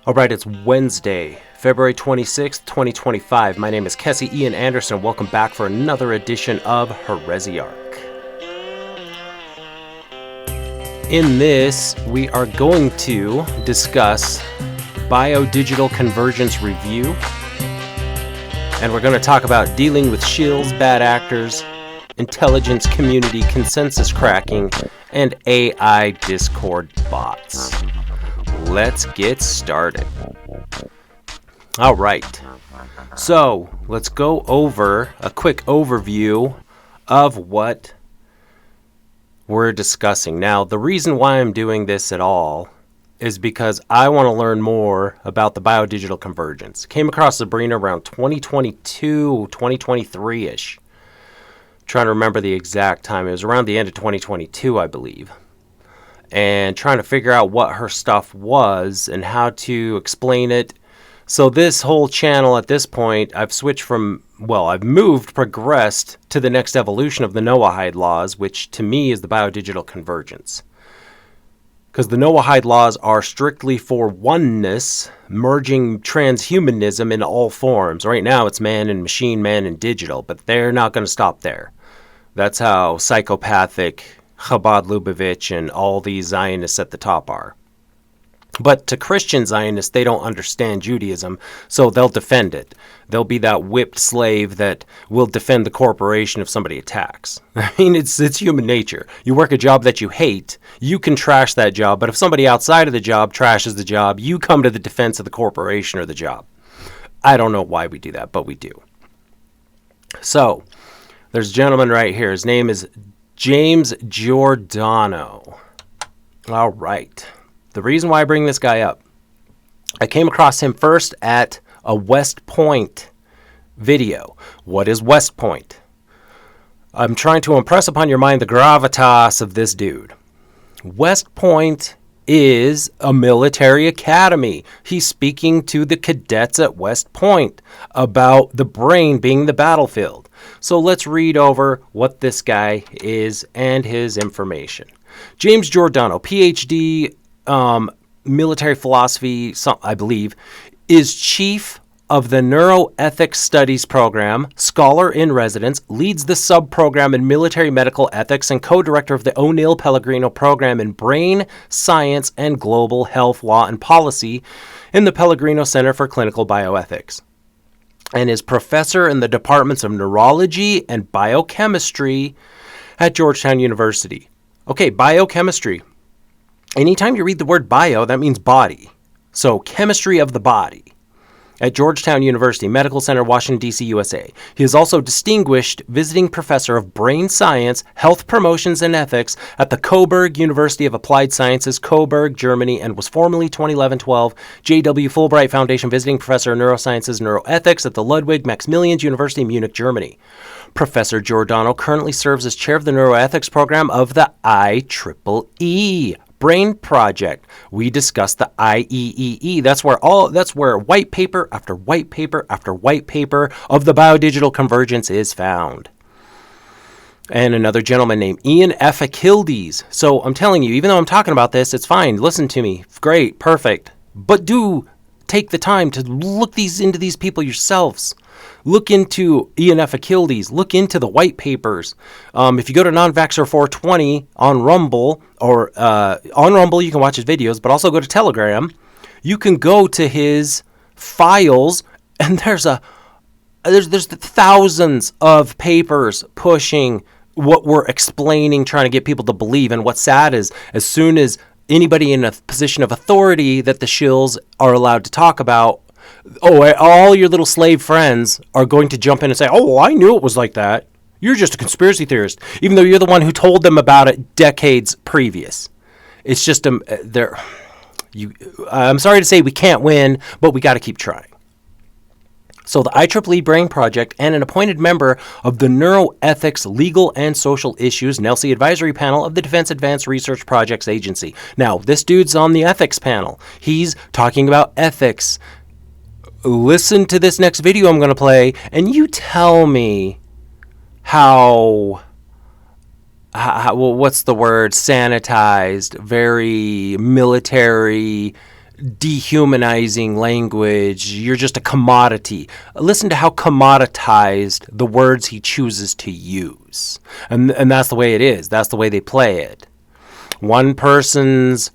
All right, it's Wednesday, February 26th, 2025. My name is Kessie Ian Anderson. Welcome back for another edition of Heresiarch. In this, we are going to discuss Biodigital Convergence Review, and we're going to talk about dealing with shills, bad actors, intelligence community consensus cracking, and AI Discord bots. Let's get started. All right. So let's go over a quick overview of what we're discussing. Now, the reason why I'm doing this at all is because I want to learn more about the biodigital convergence. Came across Sabrina around 2022, 2023-ish. Trying to remember the exact time. It was around the end of 2022, I believe. And trying to figure out what her stuff was and how to explain it. So this whole channel at this point, I've progressed to the next evolution of the Noahide laws, which to me is the biodigital convergence. Because the Noahide laws are strictly for oneness, merging transhumanism in all forms. Right now it's man and machine, man and digital, but they're not going to stop there. That's how psychopathic Chabad Lubavitch and all these Zionists at the top are. But to Christian Zionists, they don't understand Judaism, so they'll defend it. They'll be that whipped slave that will defend the corporation if somebody attacks. I mean, it's human nature. You work a job that you hate, you can trash that job, but if somebody outside of the job trashes the job, you come to the defense of the corporation or the job. I don't know why we do that, but we do. So, there's a gentleman right here. His name is James Giordano. All right. The reason why I bring this guy up, I came across him first at a West Point video. What is West Point? I'm trying to impress upon your mind the gravitas of this dude. West Point is a military academy. He's speaking to the cadets at West Point about the brain being the battlefield. So let's read over what this guy is and his information. James Giordano, PhD, military philosophy, I believe, is chief of the Neuroethics Studies Program, scholar in residence, leads the sub-program in military medical ethics, and co-director of the O'Neill Pellegrino Program in Brain Science and Global Health Law and Policy in the Pellegrino Center for Clinical Bioethics, and is professor in the departments of neurology and biochemistry at Georgetown University. Okay, biochemistry. Anytime you read the word bio, that means body. So, chemistry of the body at Georgetown University, Medical Center, Washington, D.C., USA. He is also distinguished visiting professor of brain science, health promotions, and ethics at the Coburg University of Applied Sciences, Coburg, Germany, and was formerly 2011-12 J.W. Fulbright Foundation visiting professor of neurosciences and neuroethics at the Ludwig Maximilians University, Munich, Germany. Professor Giordano currently serves as chair of the neuroethics program of the IEEE Brain Project. We discussed the IEEE. That's where white paper after white paper after white paper of the biodigital convergence is found. And another gentleman named Ian F. Achildes. So I'm telling you, even though I'm talking about this, it's fine. Listen to me. Great. Perfect. But do take the time to look into these people yourselves. Look into Ian F. Achildes. Look into the white papers. If you go to Nonvaxxer 420 on Rumble, or on Rumble, you can watch his videos, but also go to Telegram. You can go to his files, and there's thousands of papers pushing what we're explaining, trying to get people to believe. And what's sad is, as soon as anybody in a position of authority that the shills are allowed to talk about, all your little slave friends are going to jump in and say, oh, I knew it was like that. You're just a conspiracy theorist, even though you're the one who told them about it decades previous. It's just, I'm sorry to say we can't win, but we got to keep trying. So the IEEE Brain Project and an appointed member of the Neuroethics Legal and Social Issues NELSI Advisory Panel of the Defense Advanced Research Projects Agency. Now, this dude's on the ethics panel. He's talking about ethics. Listen to this next video I'm going to play, and you tell me how what's the word, sanitized, very military, dehumanizing language. You're just a commodity. Listen to how commoditized the words he chooses to use. And that's the way it is. That's the way they play it. One person's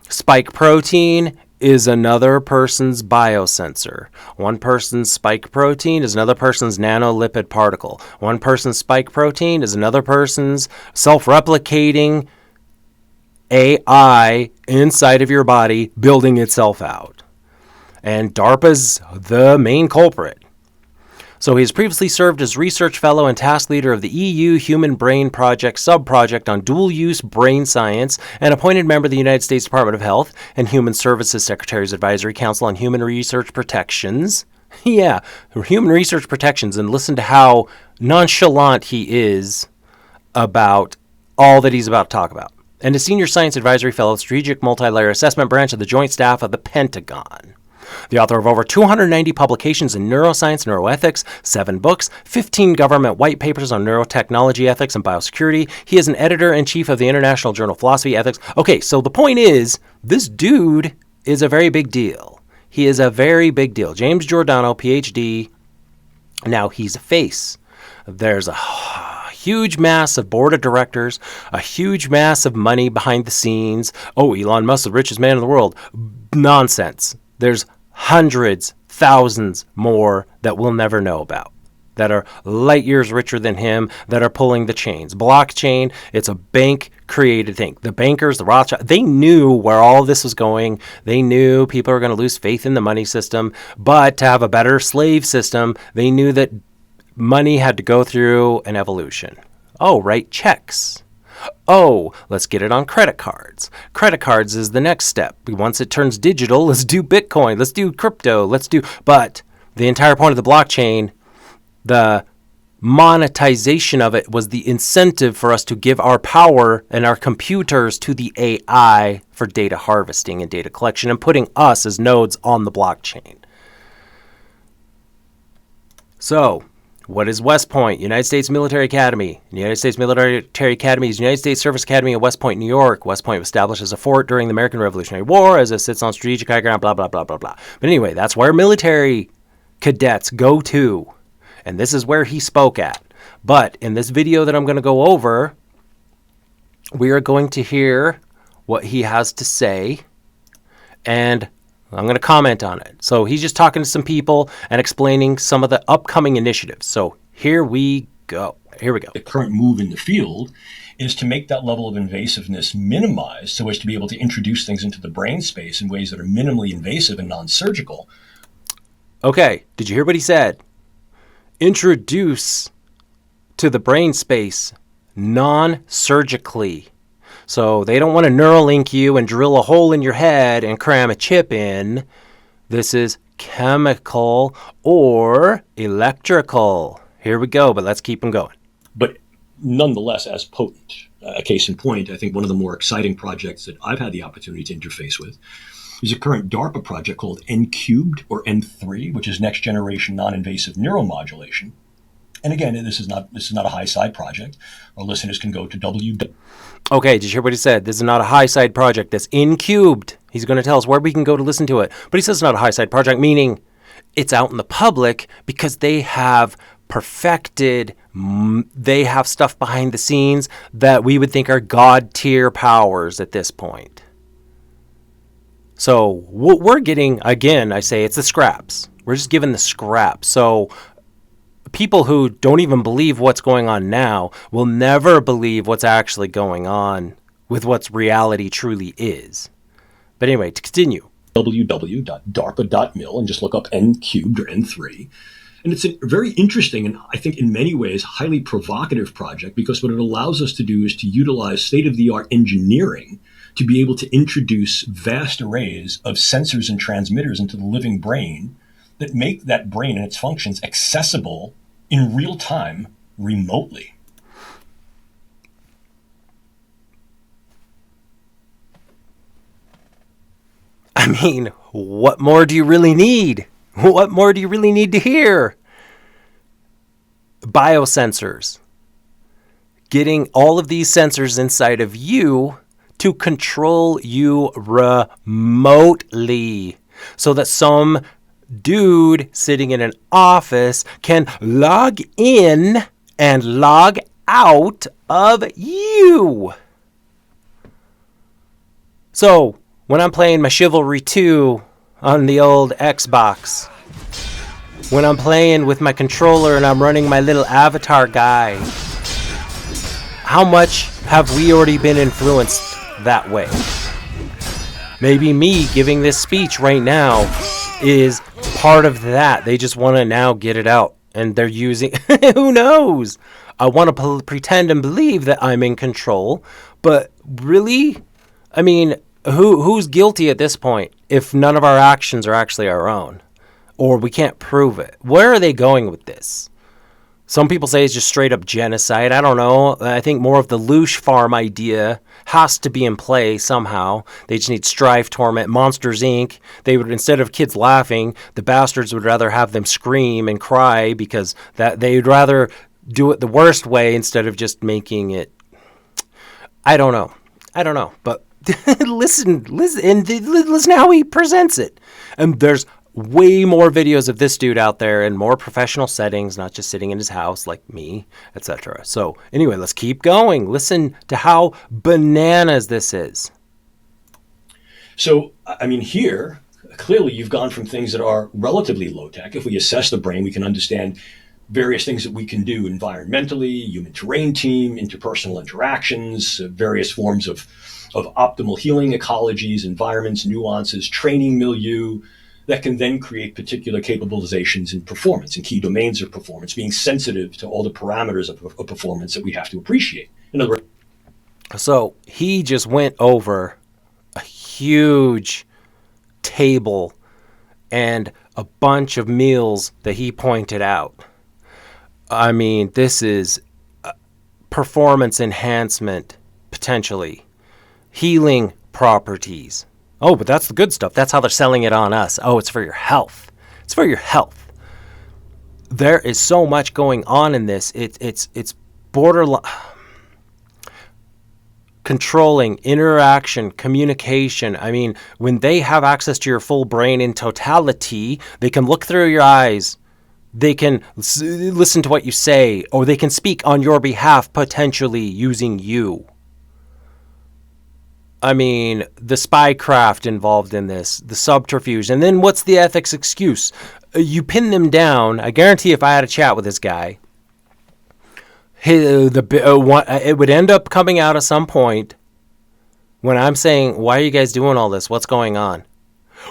spike protein is another person's biosensor. One person's spike protein is another person's nanolipid particle. One person's spike protein is another person's self-replicating AI inside of your body building itself out. And DARPA's the main culprit. So he has previously served as research fellow and task leader of the EU Human Brain Project sub-project on dual-use brain science and appointed member of the United States Department of Health and Human Services Secretary's Advisory Council on Human Research Protections. Yeah, human research protections, and listen to how nonchalant he is about all that he's about to talk about. And a senior science advisory fellow, strategic multi-layer assessment branch of the Joint Staff of the Pentagon. The author of over 290 publications in neuroscience, neuroethics, 7 books, 15 government white papers on neurotechnology ethics and biosecurity. He is an editor-in-chief of the International Journal of Philosophy Ethics. Okay, so the point is, this dude is a very big deal. He is a very big deal. James Giordano, PhD. Now he's a face. There's a huge mass of board of directors, a huge mass of money behind the scenes. Oh, Elon Musk, the richest man in the world. Nonsense. There's hundreds, thousands more that we'll never know about, that are light years richer than him, that are pulling the chains. Blockchain, it's a bank-created thing. The bankers, the Rothschild, they knew where all this was going. They knew people are going to lose faith in the money system. But to have a better slave system, they knew that money had to go through an evolution. Oh, write checks. Oh, let's get it on credit cards. Credit cards is the next step. Once it turns digital, let's do Bitcoin, let's do crypto, but the entire point of the blockchain, the monetization of it was the incentive for us to give our power and our computers to the AI for data harvesting and data collection and putting us as nodes on the blockchain. So, what is West Point? United States Military Academy. The United States Military Academy is United States Service Academy at West Point, New York. West Point was established as a fort during the American Revolutionary War, as it sits on strategic high ground, blah, blah, blah, blah, blah. But anyway, that's where military cadets go to. And this is where he spoke at. But in this video that I'm going to go over, we are going to hear what he has to say. And I'm going to comment on it. So he's just talking to some people and explaining some of the upcoming initiatives. So here we go. The current move in the field is to make that level of invasiveness minimized so as to be able to introduce things into the brain space in ways that are minimally invasive and non-surgical. Okay, did you hear what he said? Introduce to the brain space non-surgically. So they don't want to Neuralink you and drill a hole in your head and cram a chip in. This is chemical or electrical. Here we go, but let's keep them going. But nonetheless, as potent. A case in point, I think one of the more exciting projects that I've had the opportunity to interface with is a current DARPA project called N-Cubed or N3, which is next generation non-invasive neuromodulation. And again, this is not a high side project. Our listeners can go to Okay, did you hear what he said? This is not a high side project. That's N-Cubed. He's going to tell us where we can go to listen to it. But he says it's not a high side project, meaning it's out in the public because they have perfected, they have stuff behind the scenes that we would think are God tier powers at this point. So what we're getting, again, I say it's the scraps. We're just given the scraps. So people who don't even believe what's going on now will never believe what's actually going on with what's reality truly is. But anyway, to continue. www.darpa.mil and just look up N-Cubed or N3. And it's a very interesting and I think in many ways highly provocative project because what it allows us to do is to utilize state-of-the-art engineering to be able to introduce vast arrays of sensors and transmitters into the living brain that make that brain and its functions accessible in real time remotely. I mean, what more do you really need? What more do you really need to hear? Biosensors. Getting all of these sensors inside of you to control you remotely so that some dude sitting in an office can log in and log out of you. So, when I'm playing my Chivalry 2 on the old Xbox, when I'm playing with my controller and I'm running my little avatar guy, how much have we already been influenced that way? Maybe me giving this speech right now is part of that. They just want to now get it out, and they're using who knows. I want to pretend and believe that I'm in control, but really, I mean, who's guilty at this point if none of our actions are actually our own, or we can't prove it? Where are they going with this? Some people say it's just straight up genocide. I don't know. I think more of the Loosh Farm idea has to be in play somehow. They just need strife, torment, Monsters Inc. They would, instead of kids laughing, the bastards would rather have them scream and cry because that they'd rather do it the worst way instead of just making it. I don't know. But listen how he presents it. And there's way more videos of this dude out there in more professional settings, not just sitting in his house like me, etc. So anyway, let's keep going. Listen to how bananas this is. So, I mean, here, clearly you've gone from things that are relatively low tech. If we assess the brain, we can understand various things that we can do environmentally, human terrain team, interpersonal interactions, various forms of optimal healing ecologies, environments, nuances, training milieu, that can then create particular capabilizations in performance, in key domains of performance, being sensitive to all the parameters of performance that we have to appreciate. In other words, so he just went over a huge table and a bunch of meals that he pointed out. I mean, this is performance enhancement, potentially, healing properties. Oh, but that's the good stuff. That's how they're selling it on us. Oh, it's for your health. It's for your health. There is so much going on in this. It's borderline controlling, interaction, communication. I mean, when they have access to your full brain in totality, they can look through your eyes. They can listen to what you say, or they can speak on your behalf, potentially using you. I mean, the spycraft involved in this, the subterfuge. And then what's the ethics excuse? You pin them down. I guarantee if I had a chat with this guy, it would end up coming out at some point when I'm saying, why are you guys doing all this? What's going on?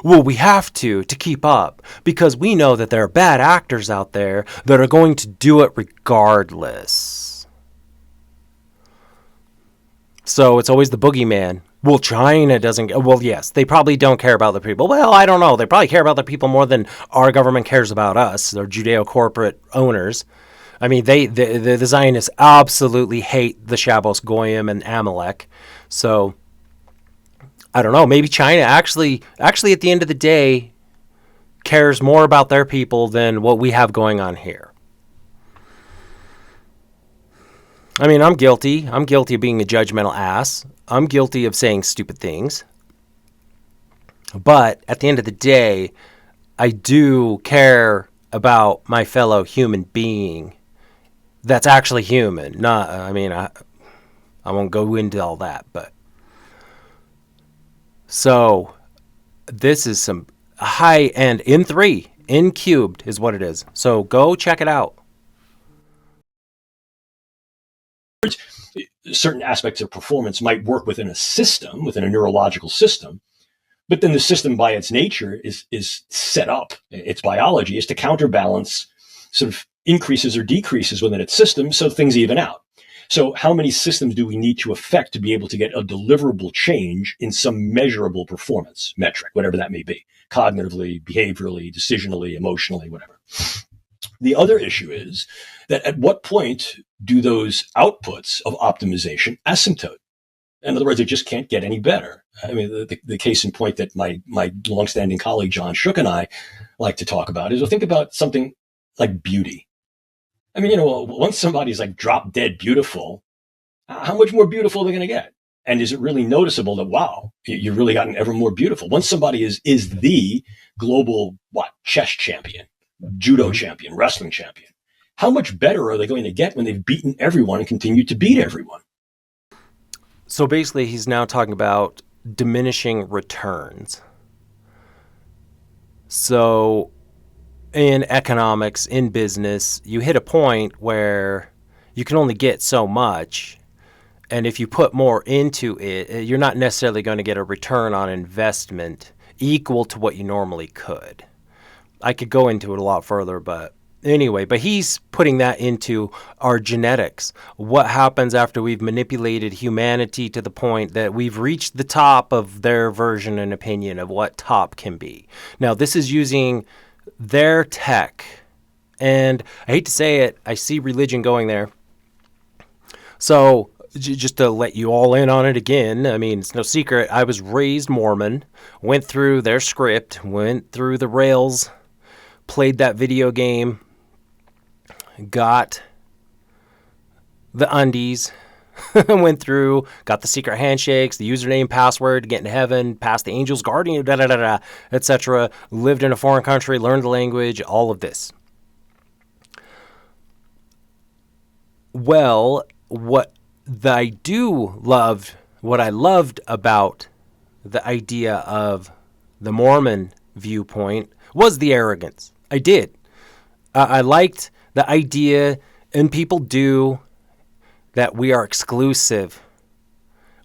Well, we have to keep up because we know that there are bad actors out there that are going to do it regardless. So it's always the boogeyman. Well, China doesn't. Well, yes, they probably don't care about the people. Well, I don't know. They probably care about the people more than our government cares about us. They're Judeo-corporate owners. I mean, the Zionists absolutely hate the Shabbos Goyim and Amalek. So I don't know. Maybe China actually at the end of the day cares more about their people than what we have going on here. I mean, I'm guilty. I'm guilty of being a judgmental ass. I'm guilty of saying stupid things. But at the end of the day, I do care about my fellow human being that's actually human. Not, I mean, I won't go into all that, but. So, this is some high-end, in cubed is what it is. So, go check it out. Certain aspects of performance might work within a system, within a neurological system, but then the system by its nature is set up, its biology is to counterbalance sort of increases or decreases within its system so things even out. So how many systems do we need to affect to be able to get a deliverable change in some measurable performance metric, whatever that may be, cognitively, behaviorally, decisionally, emotionally, whatever. The other issue is that at what point do those outputs of optimization asymptote? In other words, it just can't get any better. I mean, the case in point that my longstanding colleague John Shook and I like to talk about is, well, think about something like beauty. I mean, once somebody's like drop dead beautiful, how much more beautiful are they going to get? And is it really noticeable that, wow, you've really gotten ever more beautiful? Once somebody is the global, chess champion, judo champion, wrestling champion, how much better are they going to get when they've beaten everyone and continue to beat everyone? So basically, he's now talking about diminishing returns. So in economics, in business, you hit a point where you can only get so much. And if you put more into it, you're not necessarily going to get a return on investment equal to what you normally could. I could go into it a lot further, but anyway, but he's putting that into our genetics. What happens after we've manipulated humanity to the point that we've reached the top of their version and opinion of what top can be? Now, this is using their tech. And I hate to say it, I see religion going there. So just to let you all in on it again, I mean, it's no secret, I was raised Mormon, went through their script, went through the rails, played that video game, got the undies, went through, got the secret handshakes, the username, password to get into heaven, passed the angel's guardian, etc., lived in a foreign country, learned the language, all of this. Well, what I loved about the idea of the Mormon viewpoint was the arrogance. I did. I liked the idea, and people do, that we are exclusive.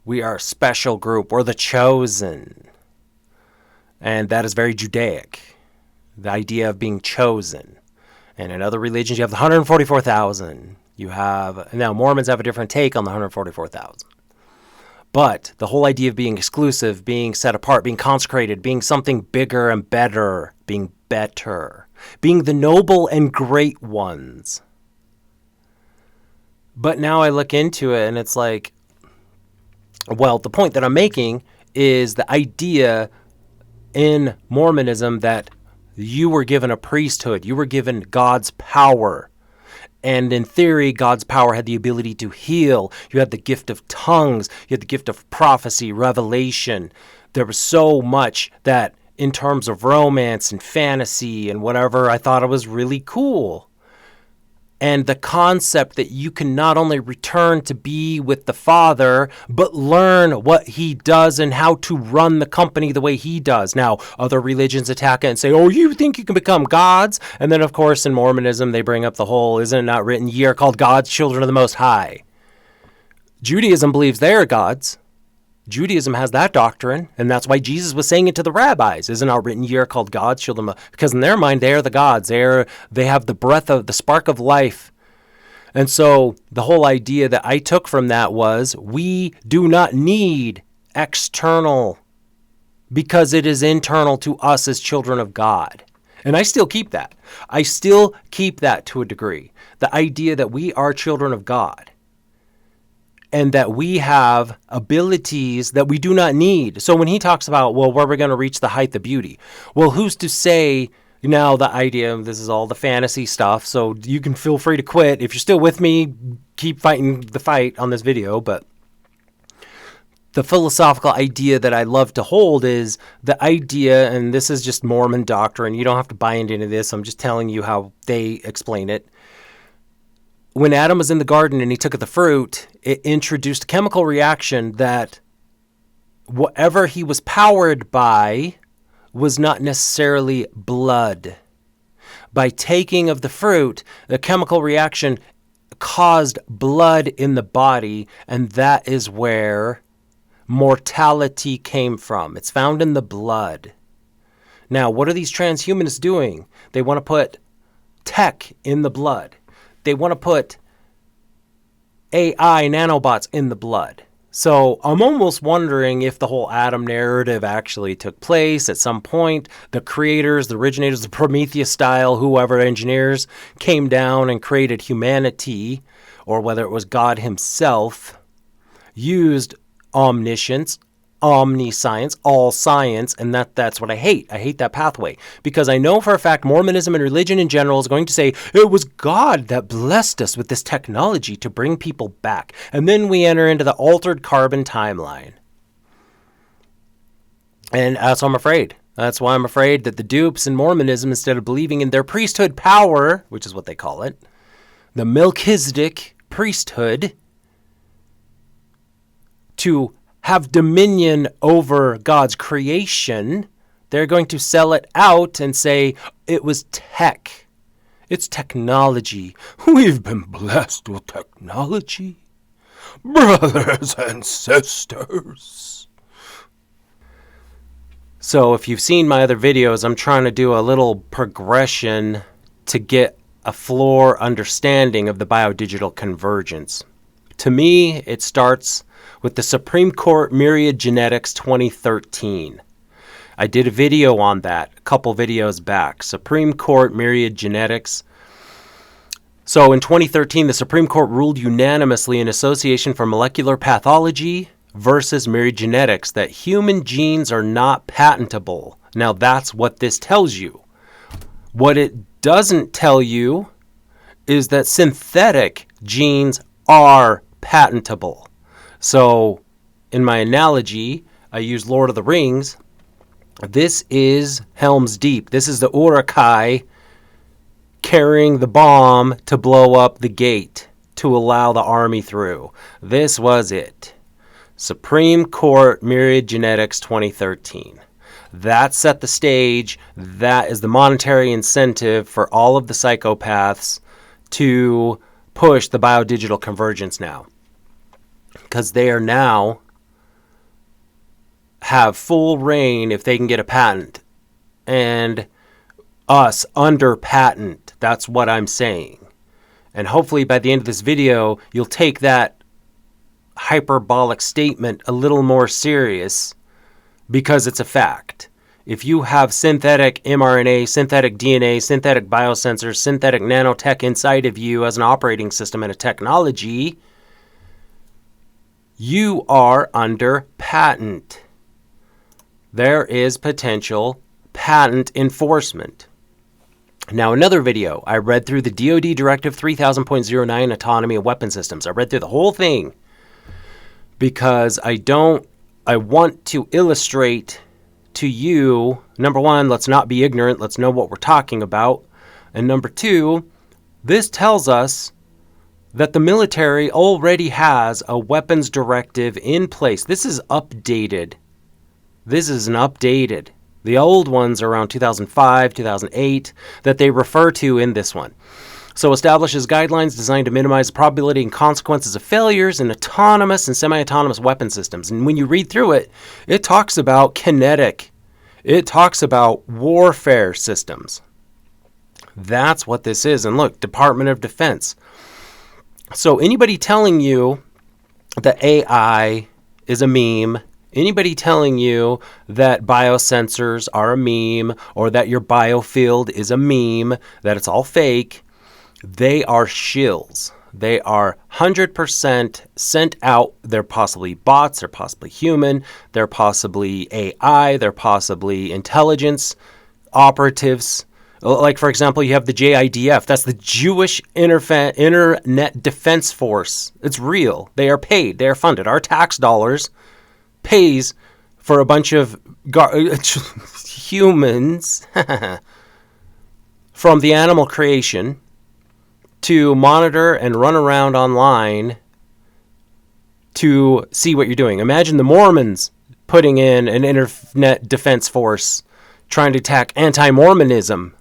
We are a special group. We're the chosen. And that is very Judaic. The idea of being chosen. And in other religions, you have the 144,000. Now Mormons have a different take on the 144,000. But the whole idea of being exclusive, being set apart, being consecrated, being something bigger and better, being the noble and great ones. But now I look into it and it's like, well, the point that I'm making is the idea in Mormonism that you were given a priesthood, you were given God's power. And in theory, God's power had the ability to heal. You had the gift of tongues. You had the gift of prophecy, revelation. There was so much that in terms of romance and fantasy and whatever, I thought it was really cool. And the concept that you can not only return to be with the Father, but learn what he does and how to run the company the way he does. Now, other religions attack it and say, oh, you think you can become gods? And then, of course, in Mormonism, they bring up the whole, isn't it not written, ye are called gods, children of the Most High. Judaism believes they are gods. Judaism has that doctrine, and that's why Jesus was saying it to the rabbis. Isn't it written, ye are called gods, children of... Because in their mind, they are the gods. They have the breath of the spark of life. And so the whole idea that I took from that was we do not need external because it is internal to us as children of God. And I still keep that. I still keep that to a degree. The idea that we are children of God. And that we have abilities that we do not need. So when he talks about, well, where we're going to reach the height of beauty. Well, who's to say now the idea, this is all the fantasy stuff, so you can feel free to quit. If you're still with me, keep fighting the fight on this video. But the philosophical idea that I love to hold is the idea, and this is just Mormon doctrine. You don't have to buy into this. I'm just telling you how they explain it. When Adam was in the garden and he took of the fruit, it introduced a chemical reaction that whatever he was powered by was not necessarily blood. By taking of the fruit, the chemical reaction caused blood in the body, and that is where mortality came from. It's found in the blood. Now, what are these transhumanists doing? They want to put tech in the blood. They want to put AI nanobots in the blood. So I'm almost wondering if the whole Adam narrative actually took place at some point. The creators, the originators, the Prometheus style, whoever engineers came down and created humanity, or whether it was God himself, used omniscience, omniscience, all science, and that's what I hate. I hate that pathway because I know for a fact Mormonism and religion in general is going to say it was God that blessed us with this technology to bring people back. And then we enter into the altered carbon timeline. And that's why I'm afraid. That's why I'm afraid that the dupes in Mormonism, instead of believing in their priesthood power, which is what they call it, the Melchizedek priesthood, to have dominion over God's creation, they're going to sell it out and say it was tech. It's technology. We've been blessed with technology. Brothers and sisters. So if you've seen my other videos, I'm trying to do a little progression to get a floor understanding of the biodigital convergence. To me, it starts with the Supreme Court Myriad Genetics 2013. I did a video on that a couple videos back. Supreme Court Myriad Genetics. So in 2013, the Supreme Court ruled unanimously in Association for Molecular Pathology versus Myriad Genetics that human genes are not patentable. Now that's what this tells you. What it doesn't tell you is that synthetic genes are patentable. So in my analogy, I use Lord of the Rings. This is Helm's Deep. This is the Uruk-hai carrying the bomb to blow up the gate to allow the army through. This was it. Supreme Court Myriad Genetics 2013. That set the stage. That is the monetary incentive for all of the psychopaths to push the biodigital convergence now. Because they are now have full reign if they can get a patent. And us under patent. That's what I'm saying. And hopefully by the end of this video, you'll take that hyperbolic statement a little more serious because it's a fact. If you have synthetic mRNA, synthetic DNA, synthetic biosensors, synthetic nanotech inside of you as an operating system and a technology, you are under patent. There is potential patent enforcement. Now, another video, I read through the DoD Directive 3000.09 Autonomy of Weapon Systems. I read through the whole thing because I want to illustrate to you, number one, let's not be ignorant. Let's know what we're talking about. And number two, this tells us that the military already has a weapons directive in place. This is updated. This is an updated. The old ones are around 2005, 2008 that they refer to in this one. So establishes guidelines designed to minimize the probability and consequences of failures in autonomous and semi-autonomous weapon systems. And when you read through it, it talks about kinetic. It talks about warfare systems. That's what this is. And look, Department of Defense. So anybody telling you that AI is a meme, anybody telling you that biosensors are a meme or that your biofield is a meme, that it's all fake, they are shills. They are 100% sent out. They're possibly bots, they're possibly human, they're possibly AI, they're possibly intelligence operatives. Like, for example, you have the JIDF. That's the Jewish Internet Defense Force. It's real. They are paid. They are funded. Our tax dollars pays for a bunch of humans from the animal creation to monitor and run around online to see what you're doing. Imagine the Mormons putting in an internet defense force trying to attack anti-Mormonism,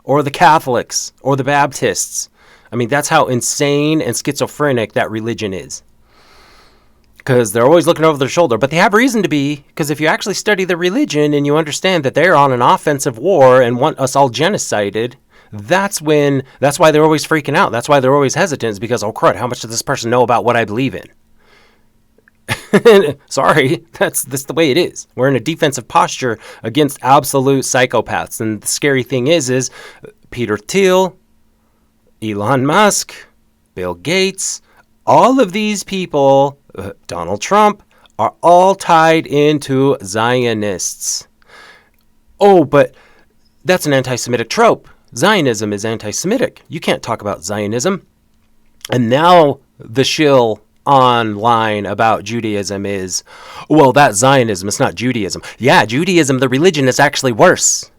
or the Catholics, or the Baptists. I mean, that's how insane and schizophrenic that religion is. Because they're always looking over their shoulder. But they have reason to be, because if you actually study the religion and you understand that they're on an offensive war and want us all genocided, that's why they're always freaking out. That's why they're always hesitant, is because, oh crud, how much does this person know about what I believe in? Sorry, that's the way it is. We're in a defensive posture against absolute psychopaths. And the scary thing is Peter Thiel, Elon Musk, Bill Gates, all of these people, Donald Trump, are all tied into Zionists. Oh, but that's an anti-Semitic trope. Zionism is anti-Semitic. You can't talk about Zionism. And now the shill online about Judaism is, well, that's Zionism. It's not Judaism. Yeah, Judaism, the religion, is actually worse.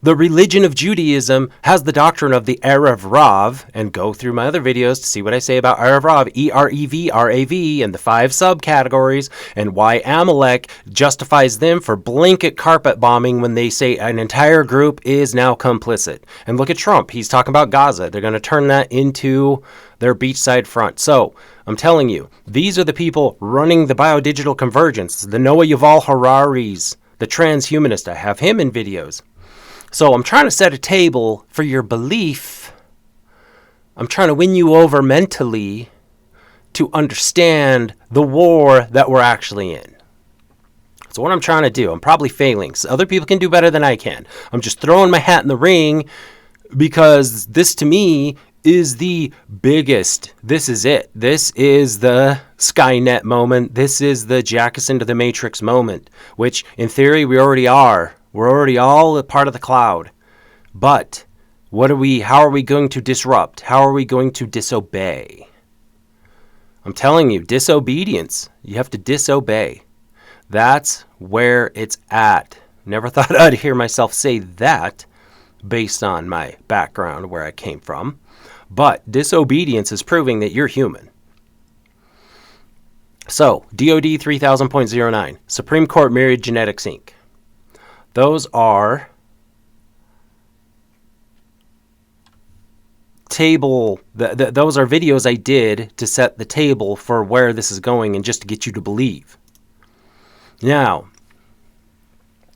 The religion of Judaism has the doctrine of the Erev Rav, and go through my other videos to see what I say about Erev Rav, E-R-E-V-R-A-V, and the 5 subcategories, and why Amalek justifies them for blanket carpet bombing when they say an entire group is now complicit. And look at Trump. He's talking about Gaza. They're going to turn that into their beachside front. So, I'm telling you, these are the people running the biodigital convergence, the Noah Yuval Hararis, the transhumanist. I have him in videos. So I'm trying to set a table for your belief. I'm trying to win you over mentally to understand the war that we're actually in. So what I'm trying to do, I'm probably failing. So other people can do better than I can. I'm just throwing my hat in the ring because this to me is the biggest. This is it. This is the Skynet moment. This is the jack us into the Matrix moment, which in theory we already are. We're already all a part of the cloud. But how are we going to disrupt? How are we going to disobey? I'm telling you, disobedience. You have to disobey. That's where it's at. Never thought I'd hear myself say that based on my background, where I came from. But disobedience is proving that you're human. So, DOD 3000.09, Supreme Court Myriad Genetics Inc. Those are those are videos I did to set the table for where this is going and just to get you to believe. Now,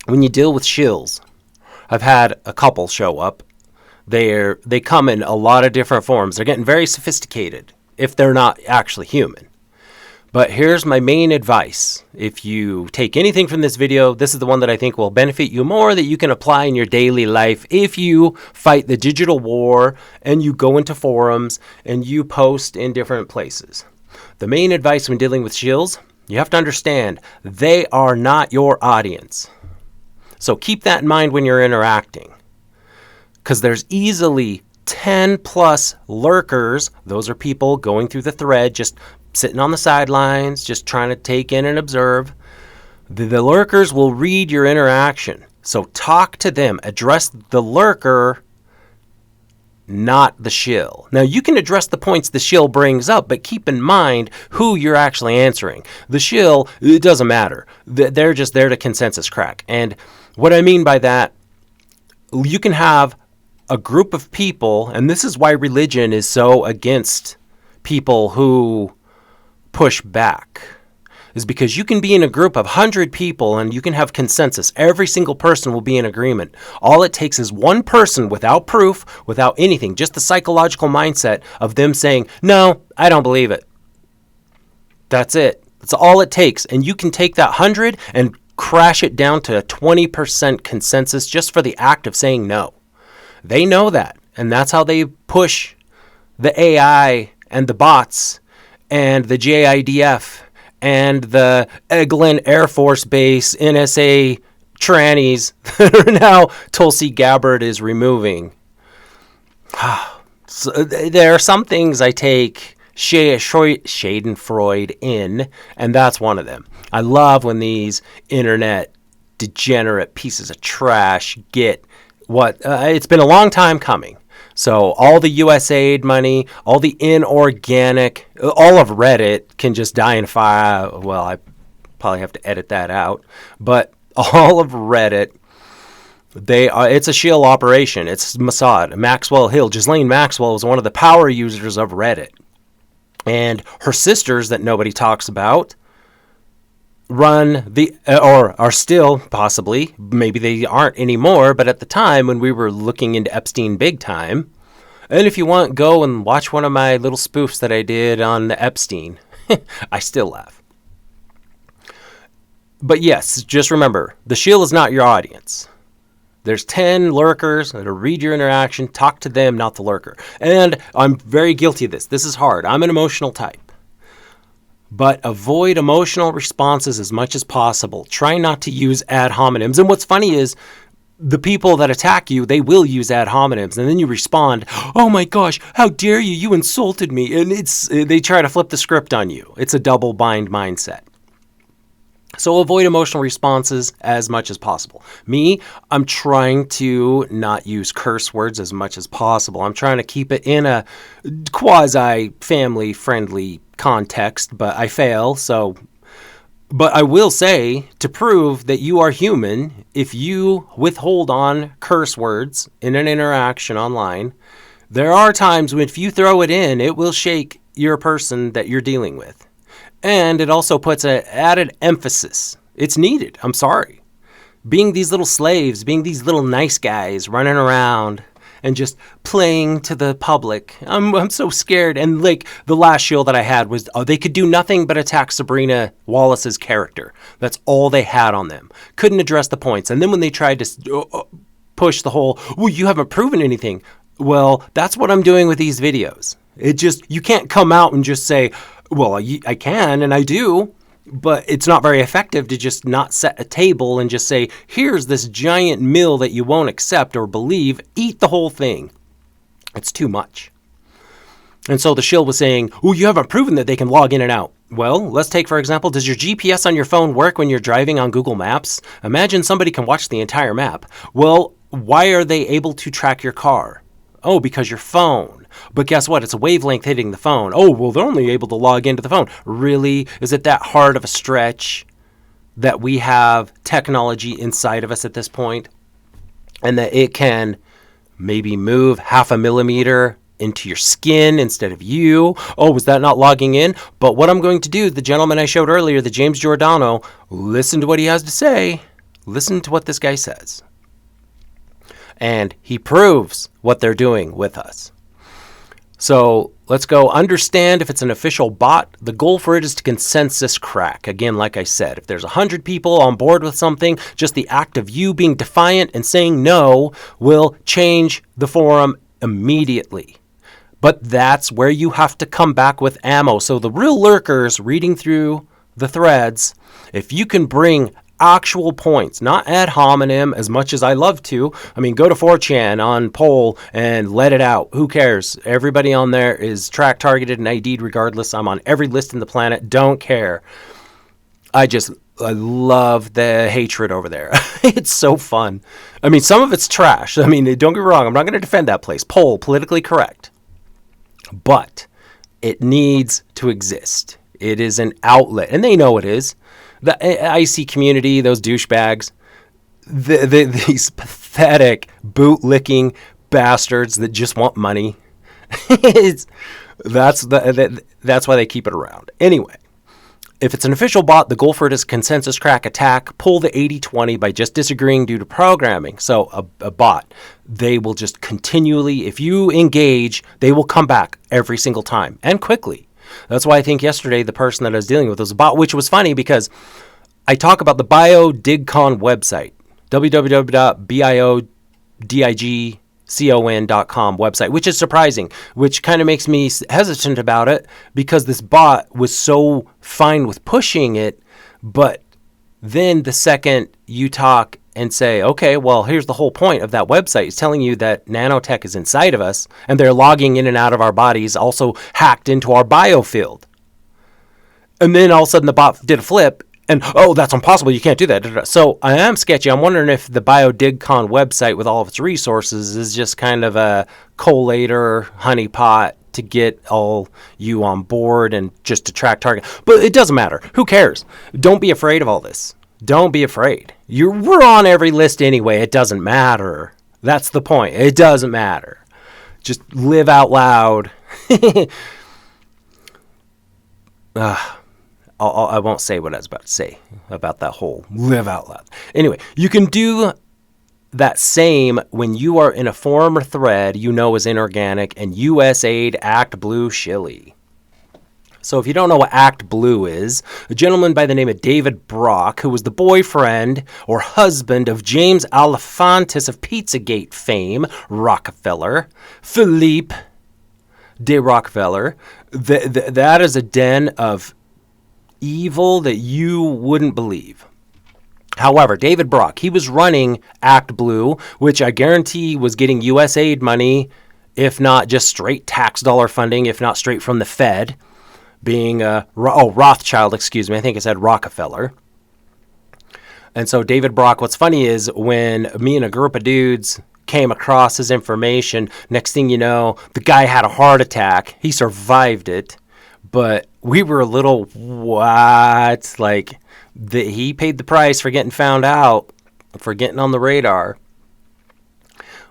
when you deal with shills, I've had a couple show up. They come in a lot of different forms. They're getting very sophisticated if they're not actually human. But here's my main advice. If you take anything from this video, this is the one that I think will benefit you more, that you can apply in your daily life if you fight the digital war and you go into forums and you post in different places. The main advice when dealing with shills, you have to understand they are not your audience. So keep that in mind when you're interacting. Because there's easily 10 plus lurkers. Those are people going through the thread, just sitting on the sidelines, just trying to take in and observe. The lurkers will read your interaction. So talk to them. Address the lurker, not the shill. Now, you can address the points the shill brings up, but keep in mind who you're actually answering. The shill, it doesn't matter. They're just there to consensus crack. And what I mean by that, you can have a group of people, and this is why religion is so against people who push back, is because you can be in a group of 100 people and you can have consensus. Every single person will be in agreement. All it takes is one person without proof, without anything, just the psychological mindset of them saying, no, I don't believe it. That's it. That's all it takes. And you can take that 100 and crash it down to a 20% consensus just for the act of saying no. They know that. And that's how they push the AI and the bots and the JIDF and the Eglin Air Force Base NSA trannies that are now Tulsi Gabbard is removing. So there are some things I take Schadenfreude in, and that's one of them. I love when these internet degenerate pieces of trash get what it's been a long time coming. So all the USAID money, all the inorganic, all of Reddit can just die in fire. Well, I probably have to edit that out. But all of Reddit, it's a shill operation. It's Mossad. Maxwell Hill. Ghislaine Maxwell was one of the power users of Reddit. And her sisters that nobody talks about run or are still possibly, maybe they aren't anymore, but at the time when we were looking into Epstein big time, and if you want, go and watch one of my little spoofs that I did on the Epstein. I still laugh. But yes, just remember, the shill is not your audience. There's 10 lurkers that'll read your interaction, talk to them, not the lurker. And I'm very guilty of this. This is hard. I'm an emotional type. but avoid emotional responses as much as possible. Try not to use ad hominems. And what's funny is the people that attack you, they will use ad hominems, and then you respond, "Oh my gosh, how dare you? You insulted me." And they try to flip the script on you. It's a double bind mindset. So avoid emotional responses as much as possible. Me, I'm trying to not use curse words as much as possible. I'm trying to keep it in a quasi-family friendly context, but I fail. But I will say, to prove that you are human, if you withhold on curse words in an interaction online, there are times when if you throw it in, it will shake your person that you're dealing with. And it also puts an added emphasis. It's needed. I'm sorry. Being these little slaves, being these little nice guys running around and just playing to the public. I'm so scared. And like the last shield that I had was they could do nothing but attack Sabrina Wallace's character. That's all they had on them. Couldn't address the points. And then when they tried to push the whole, well, you haven't proven anything. Well, that's what I'm doing with these videos. You can't come out and just say, well, I can and I do, but it's not very effective to just not set a table and just say, here's this giant meal that you won't accept or believe, eat the whole thing. It's too much. And so the shill was saying, oh, you haven't proven that they can log in and out. Well, let's take, for example, does your GPS on your phone work when you're driving on Google Maps? Imagine somebody can watch the entire map. Well, why are they able to track your car? Oh, because your phone. But guess what? It's a wavelength hitting the phone. Oh, well, they're only able to log into the phone. Really? Is it that hard of a stretch that we have technology inside of us at this point? And that it can maybe move 0.5 millimeter into your skin instead of you? Oh, was that not logging in? But what I'm going to do, the gentleman I showed earlier, the James Giordano, listen to what he has to say. Listen to what this guy says. And he proves what they're doing with us. So let's go understand if it's an official bot. The goal for it is to consensus crack. Again, like I said, if there's 100 people on board with something, just the act of you being defiant and saying no will change the forum immediately. But that's where you have to come back with ammo. So the real lurkers reading through the threads, if you can bring actual points, not ad hominem as much as I love to. I mean, go to 4chan on poll and let it out. Who cares? Everybody on there is track targeted and ID'd regardless. I'm on every list in the planet. Don't care. I love the hatred over there. It's so fun. I mean, some of it's trash. I mean, don't get me wrong. I'm not going to defend that place. Poll, politically correct. But it needs to exist. It is an outlet. And they know it is. The IC community, those douchebags, these pathetic, boot-licking bastards that just want money. That's why they keep it around. Anyway, if it's an official bot, the goal for it is consensus crack attack. Pull the 80-20 by just disagreeing due to programming. So a bot, they will just continually, if you engage, they will come back every single time and quickly. That's why I think yesterday the person that I was dealing with was a bot, which was funny because I talk about the Biodigcon website, www.biodigcon.com website, which is surprising, which kind of makes me hesitant about it because this bot was so fine with pushing it. But then the second you talk and say, okay, well, here's the whole point of that website. It's telling you that nanotech is inside of us and they're logging in and out of our bodies, also hacked into our biofield. And then all of a sudden the bot did a flip and, oh, that's impossible. You can't do that. So I am sketchy. I'm wondering if the Biodigcon website with all of its resources is just kind of a collator honeypot to get all you on board and just to track target. But it doesn't matter. Who cares? Don't be afraid of all this. Don't be afraid. We're on every list anyway. It doesn't matter. That's the point. It doesn't matter. Just live out loud. I won't say what I was about to say about that whole live out loud. Anyway, you can do that same when you are in a forum or thread you know is inorganic and USAID Act Blue Shilly. So if you don't know what Act Blue is, a gentleman by the name of David Brock, who was the boyfriend or husband of James Alefantis of Pizzagate fame, Rockefeller, Philippe de Rockefeller, that is a den of evil that you wouldn't believe. However, David Brock, he was running Act Blue, which I guarantee was getting U.S. aid money, if not just straight tax dollar funding, if not straight from the Fed, being Rothschild, excuse me, I think it said Rockefeller. And so David Brock, what's funny is when me and a group of dudes came across his information, next thing you know, the guy had a heart attack. He survived it, but we were a little, what? Like, he paid the price for getting found out, for getting on the radar.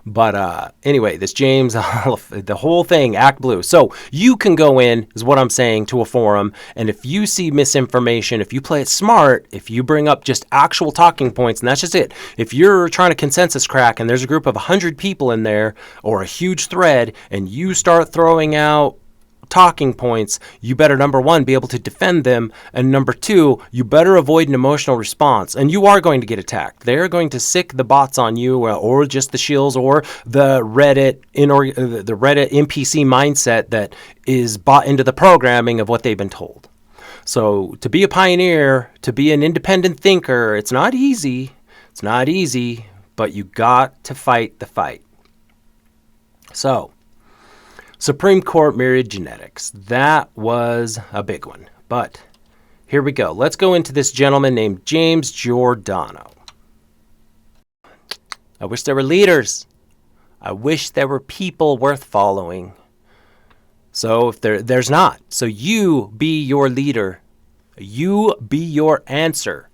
But anyway, this James, the whole thing, Act Blue. So you can go in, is what I'm saying, to a forum, and if you see misinformation, if you play it smart, if you bring up just actual talking points, and that's just it. If you're trying to consensus crack and there's a group of 100 people in there, or a huge thread, and you start throwing out talking points, you better, number one, be able to defend them, and number two, you better avoid an emotional response. And you are going to get attacked. They're going to sick the bots on you, or just the shills, or the Reddit NPC mindset that is bought into the programming of what they've been told. So to be a pioneer, to be an independent thinker, it's not easy. It's not easy, but you got to fight the fight. So Supreme Court myriad genetics. That was a big one. But here we go. Let's go into this gentleman named James Giordano. I wish there were leaders. I wish there were people worth following. So if there's not. So you be your leader. You be your answer.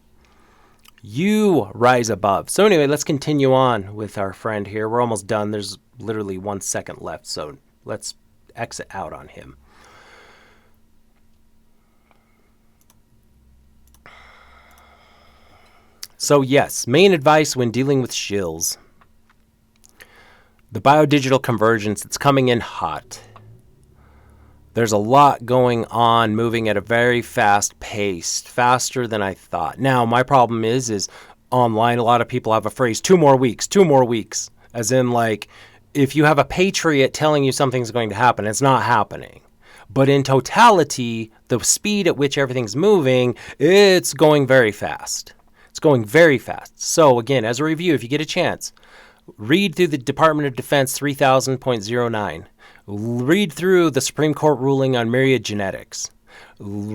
You rise above. So anyway, let's continue on with our friend here. We're almost done. There's literally 1 second left. So let's exit out on him. So yes, main advice when dealing with shills. The biodigital convergence, it's coming in hot. There's a lot going on, moving at a very fast pace, faster than I thought. Now, my problem is online, a lot of people have a phrase, 2 more weeks, as in like, if you have a patriot telling you something's going to happen, it's not happening. But in totality, the speed at which everything's moving, it's going very fast. It's going very fast. So again, as a review, if you get a chance, read through the Department of Defense 3000.09. Read through the Supreme Court ruling on myriad genetics.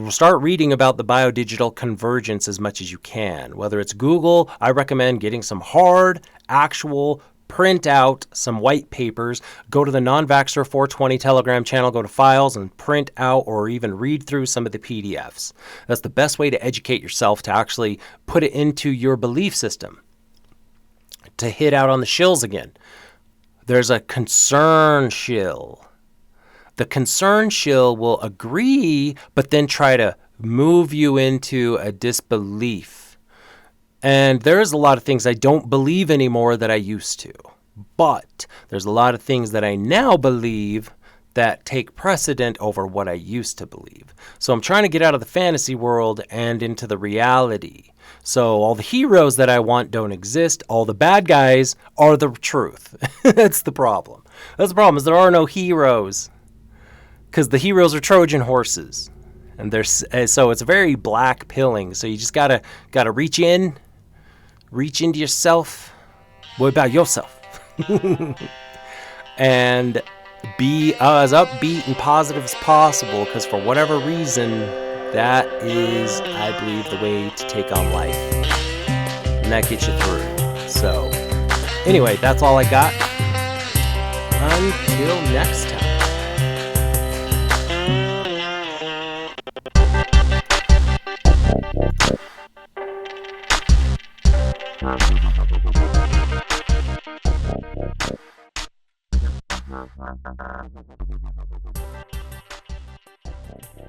Start reading about the biodigital convergence as much as you can. Whether it's Google, I recommend getting some hard, actual, print out some white papers, go to the Non-Vaxxer 420 Telegram channel, go to files and print out or even read through some of the PDFs. That's the best way to educate yourself, to actually put it into your belief system. To hit out on the shills again. There's a concern shill. The concern shill will agree, but then try to move you into a disbelief. And there's a lot of things I don't believe anymore that I used to. But there's a lot of things that I now believe that take precedent over what I used to believe. So I'm trying to get out of the fantasy world and into the reality. So all the heroes that I want don't exist. All the bad guys are the truth. That's the problem. That's the problem, is there are no heroes. Because the heroes are Trojan horses. And so it's very black pilling. So you just gotta reach into yourself. What about yourself? And be as upbeat and positive as possible, because for whatever reason, that is, I believe, the way to take on life. And that gets you through. So anyway, that's all I got. Until next time.